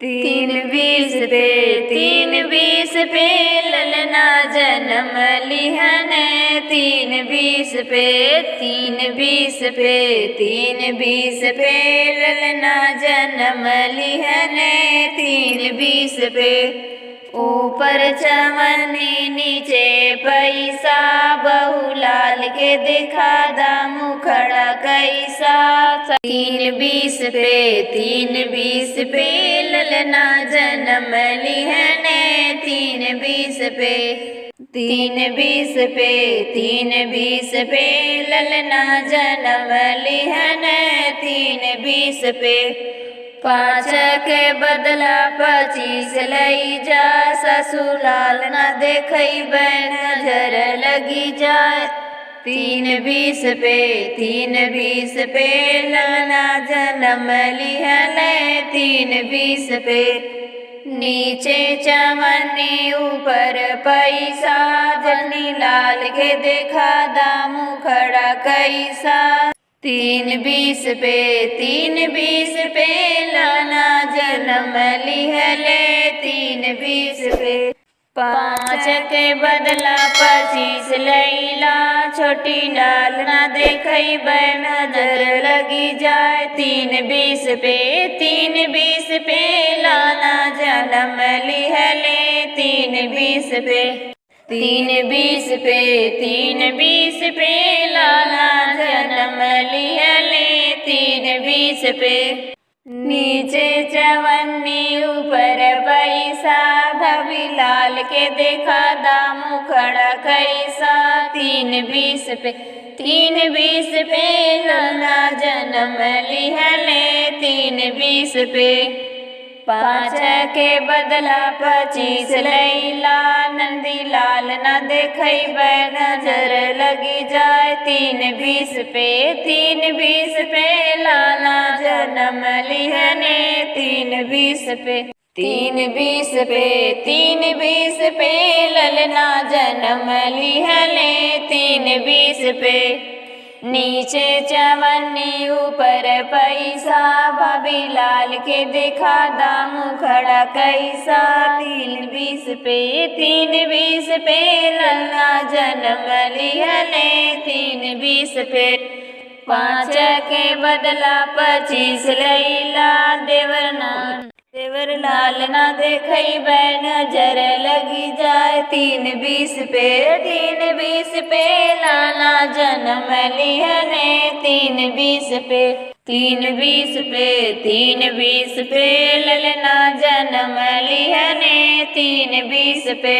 3:20 पे 3:20 पे ललना जन्म लिहन। 3:20 पे 3:20 पे 3:20 पे ललना जन्म लिहन। 3:20 पे ऊपर चवन्नी नीचे पैसा, बहू लाल के देखा दा मुखड़ा कैसा। 3:20 पे 3:20 पे ललना जन्म लिहन। 3:20 पे 3:20 पे 3:20 पे ललना जन्म लिहन। 3:20 पे 5 के बदला 25 लई जा, ससुराल न देखैबे नजर लगी जाए। 3:20 पे 3:20 पे ललना जन्म लिहन। 3:20 पे नीचे चवन्नी ऊपर पैसा, जनी लाल के देखा दा मुखड़ा कैसा। 3:20 पे 3:20 पे ललना जन्म लिहन। 3:20 पे 5 के बदला 25 लैला, छोटी लाल ना देखैबे नजर लगी जाए। 3:20 पे 3:20 पे ललना जन्म लिहन। 3:20 पे 3:20 पे 3:20 पे ललना जन्म लिहन। 3:20 पे नीचे चवन्नी ऊपर पैसा, भभी लाल के देखा दा मुखड़ा कैसा। 3:20 पे 3:20 पे ललना जन्म लिहन। 3:20 पे 5 के बदला 25 लैला, नंदी लाल न देखैबे नजर लगी जाए। 3:20 पे 3:20 पे ललना जन्म लिहन। 3:20 पे 3:20 पे 3:20 पे ललना जन्म लिहन। 3:20 पे नीचे चवन्नी ऊपर पैसा, भाभी लाल के देखा दा मुखड़ा कैसा। 3:20 पे 3:20 पे ललना जन्म लिहन। 3:20 पे 5 के बदला 25 लैला, देवर लाल ना देखैबे नजर लगी जाए। 3:20 पे 3:20 पे ललना जन्म लिहन। 3:20 पे 3:20 पे 3:20 पे ललना जन्म लिहन। 3:20 पे